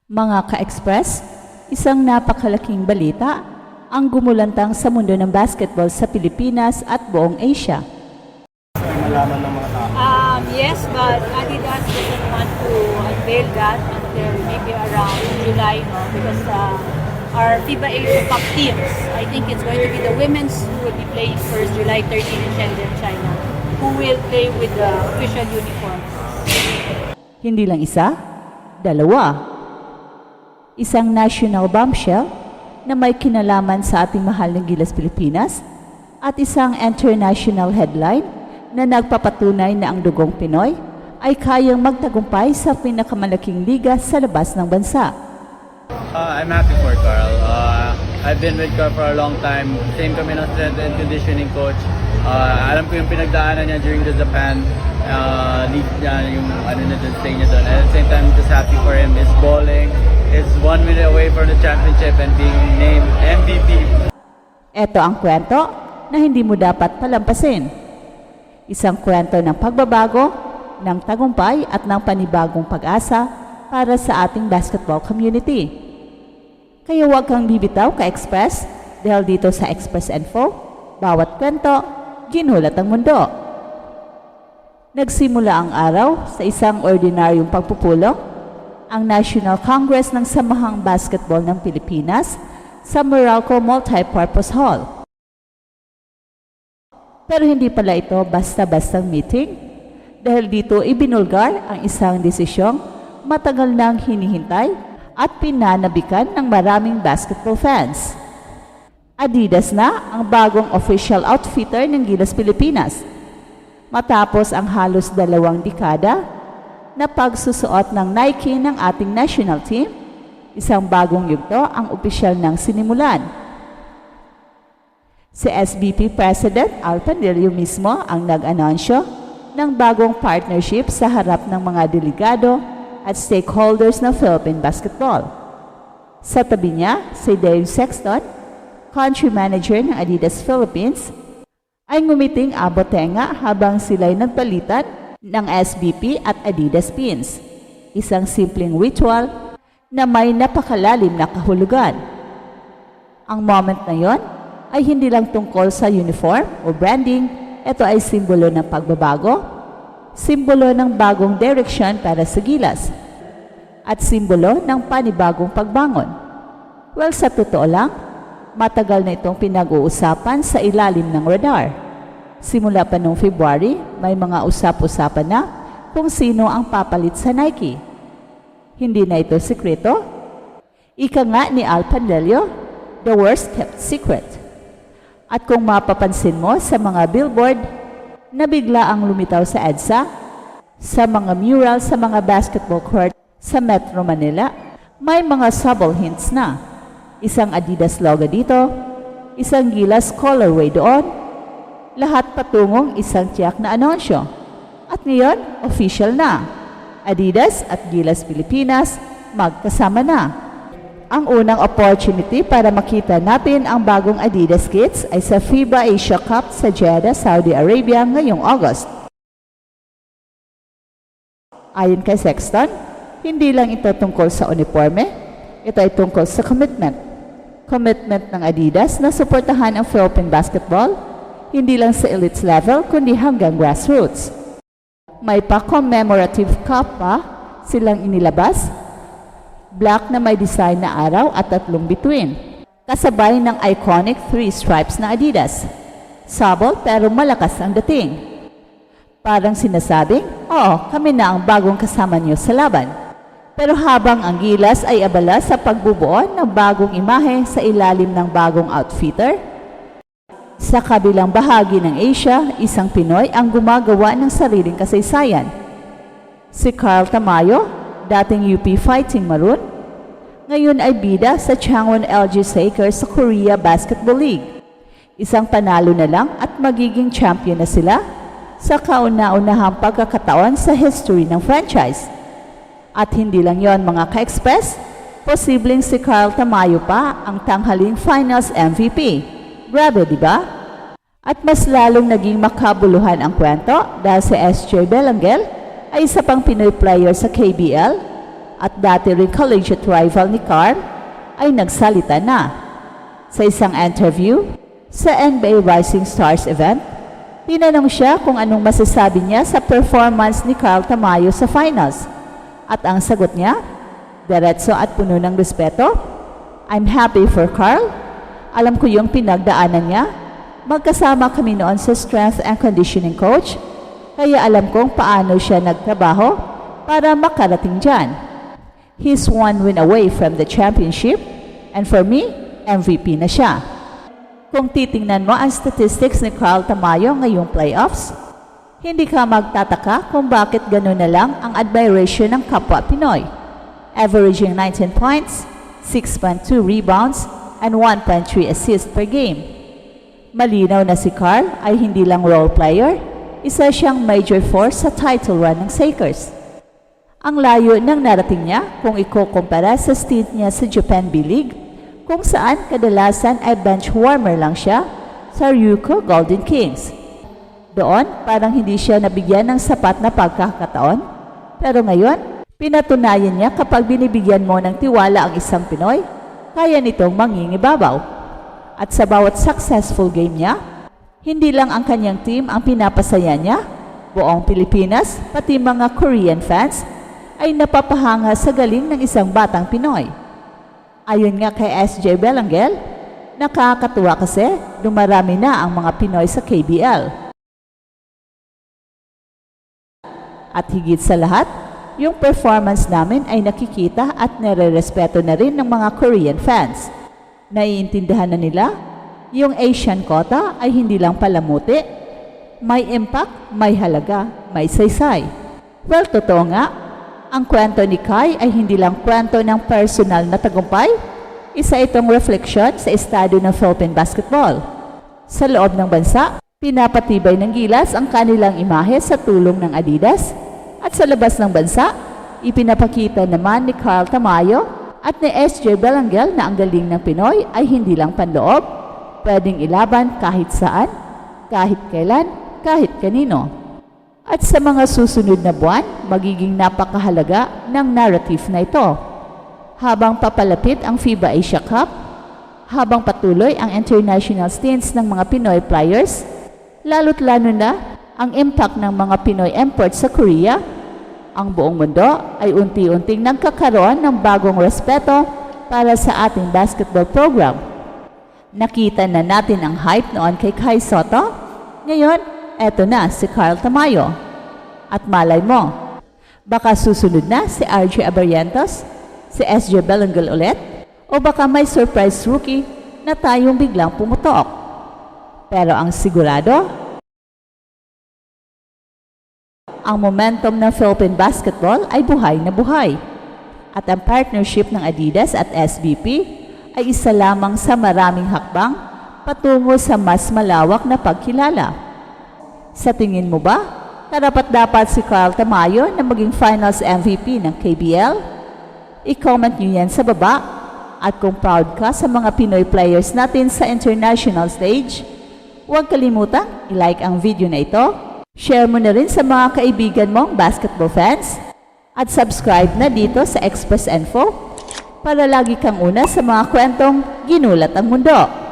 Mga ka-express, isang napakalaking balita ang gumulantang sa mundo ng basketball sa Pilipinas at buong Asia. Malaman ng mga tao. Yes, but Adidas doesn't want to unveil that until maybe around July, no? Because our FIBA Asia Cup teams, I think it's going to be the women's who will be playing first, July 13 in Shenzhen, China, who will play with the official uniform. Hindi lang isa, dalawa. Isang national bombshell na may kinalaman sa ating mahal ng Gilas Pilipinas at isang international headline na nagpapatunay na ang dugong Pinoy ay kayang magtagumpay sa pinakamalaking liga sa labas ng bansa. I'm happy for Carl. I've been with Carl for a long time. Same kami ng strength and conditioning coach. Alam ko yung pinagdaanan niya during the Japan league niya, yung stay niya doon. At the same time, just happy for him. He's balling. He's 1 minute away from the championship and being named MVP. Ito ang kwento na hindi mo dapat palampasin. Isang kwento ng pagbabago, ng tagumpay at ng panibagong pag-asa para sa ating basketball community. Kaya huwag kang bibitaw ka-Express dahil dito sa Express Info, bawat kwento, ginulat ang mundo. Nagsimula ang araw sa isang ordinaryong pagpupulong, ang National Congress ng Samahang Basketball ng Pilipinas sa Meralco Multipurpose Hall. Pero hindi pala ito basta-bastang meeting dahil dito ibinulgar ang isang desisyong matagal nang hinihintay at pinanabikan ng maraming basketball fans. Adidas na ang bagong official outfitter ng Gilas Pilipinas matapos ang halos 2 dekada na pagsusuot ng Nike ng ating national team. Isang bagong yugto ang opisyal ng sinimulan. Si SBP President Al Pandillo mismo ang nag-anunsyo ng bagong partnership sa harap ng mga delegado at stakeholders ng Philippine basketball. Sa tabi niya, si Dave Sexton, country manager ng Adidas Philippines, ay ngumiting abotenga habang sila'y nagpalitan ng SBP at Adidas pins. Isang simpleng ritual na may napakalalim na kahulugan. Ang moment na yon ay hindi lang tungkol sa uniform o branding, ito ay simbolo ng pagbabago, simbolo ng bagong direksyon para sa Gilas, at simbolo ng panibagong pagbangon. Well, sa totoo lang, matagal na itong pinag-uusapan sa ilalim ng radar. Simula pa noong February, may mga usap-usapan na kung sino ang papalit sa Nike. Hindi na ito sekreto. Ika nga ni Al Pandillo, the worst kept secret. At kung mapapansin mo sa mga billboard na bigla ang lumitaw sa EDSA, sa mga mural sa mga basketball court sa Metro Manila, may mga subtle hints na. Isang Adidas logo dito, isang Gilas colorway doon, lahat patungong isang tiyak na anunsyo. At ngayon, official na. Adidas at Gilas Pilipinas magkasama na. Ang unang opportunity para makita natin ang bagong Adidas kits ay sa FIBA Asia Cup sa Jeddah, Saudi Arabia ngayong August. Ayon kay Sexton, hindi lang ito tungkol sa uniforme, ito ay tungkol sa commitment. Commitment ng Adidas na suportahan ang Philippine basketball, hindi lang sa elite level kundi hanggang grassroots. May pa-commemorative cup pa silang inilabas, black na may design na araw at 3 bituin, kasabay ng iconic 3 stripes na Adidas. Sabol pero malakas ang dating. Parang sinasabing, oo, kami na ang bagong kasama niyo sa laban. Pero habang ang Gilas ay abala sa pagbubuo ng bagong imahe sa ilalim ng bagong outfitter, sa kabilang bahagi ng Asia, isang Pinoy ang gumagawa ng sariling kasaysayan. Si Carl Tamayo, dating UP Fighting Maroon, ngayon ay bida sa Changwon LG Lakers sa Korea Basketball League. Isang panalo na lang at magiging champion na sila sa kauna-unahang pagkakataon sa history ng franchise. At hindi lang yon mga ka-Express, posibleng si Carl Tamayo pa ang tanghaling Finals MVP. Grabe, di ba? At mas lalong naging makabuluhan ang kwento dahil si SJ Belangel ay isa pang Pinoy player sa KBL at dati ring collegiate rival ni Carl ay nagsalita na. Sa isang interview sa NBA Rising Stars event, tinanong siya kung anong masasabi niya sa performance ni Carl Tamayo sa finals. At ang sagot niya, diretso at puno ng respeto, "I'm happy for Carl. Alam ko yung pinagdaanan niya. Magkasama kami noon sa strength and conditioning coach, kaya alam kong paano siya nagtrabaho para makarating dyan. He's one win away from the championship, and for me, MVP na siya." Kung titingnan mo ang statistics ni Carl Tamayo ngayong playoffs, hindi ka magtataka kung bakit gano'n na lang ang admiration ng kapwa Pinoy. Averaging 19 points, 6.2 rebounds, and 1.3 assists per game. Malinaw na si Carl ay hindi lang role player, isa siyang major force sa title run ng Lakers. Ang layo ng narating niya kung ikukumpara sa stint niya sa Japan B-League, kung saan kadalasan ay bench warmer lang siya sa Ryuko Golden Kings. Doon, parang hindi siya nabigyan ng sapat na pagkakataon, pero ngayon, pinatunayan niya kapag binibigyan mo ng tiwala ang isang Pinoy, kaya nitong mangingibabaw. At sa bawat successful game niya, hindi lang ang kanyang team ang pinapasaya niya, buong Pilipinas, pati mga Korean fans, ay napapahanga sa galing ng isang batang Pinoy. Ayon nga kay SJ Belangel, nakakatuwa kasi dumarami na ang mga Pinoy sa KBL. At higit sa lahat, yung performance namin ay nakikita at nare-respeto na rin ng mga Korean fans. Naiintindihan na nila, yung Asian quota ay hindi lang palamuti, may impact, may halaga, may saysay. Well, totoo nga, ang kwento ni Kai ay hindi lang kwento ng personal na tagumpay, isa itong refleksyon sa estado ng Philippine basketball. Sa loob ng bansa, pinapatibay ng gilas ang kanilang imahe sa tulong ng Adidas, at sa labas ng bansa, ipinapakita naman ni Carl Tamayo at ni SJ Belangel na ang galing ng Pinoy ay hindi lang panloob, pwedeng ilaban kahit saan, kahit kailan, kahit kanino. At sa mga susunod na buwan, magiging napakahalaga ng narrative na ito. Habang papalapit ang FIBA Asia Cup, habang patuloy ang international stints ng mga Pinoy players, lalo't lalo na ang impact ng mga Pinoy imports sa Korea, ang buong mundo ay unti-unting nagkakaroon ng bagong respeto para sa ating basketball program. Nakita na natin ang hype noon kay Kai Sotto, ngayon, eto na si Carl Tamayo. At malay mo, baka susunod na si RJ Abarrientos, si SJ Belangel ulit, o baka may surprise rookie na tayong biglang pumutok. Pero ang sigurado, ang momentum ng Philippine basketball ay buhay na buhay. At ang partnership ng Adidas at SBP ay isa lamang sa maraming hakbang patungo sa mas malawak na pagkilala. Sa tingin mo ba, karapat-dapat si Carl Tamayo na maging Finals MVP ng KBL? I-comment nyo yan sa baba. At kung proud ka sa mga Pinoy players natin sa international stage, huwag kalimutang i-like ang video na ito, share mo na rin sa mga kaibigan mong basketball fans, at subscribe na dito sa Express Info para lagi kang una sa mga kwentong ginulat ang mundo.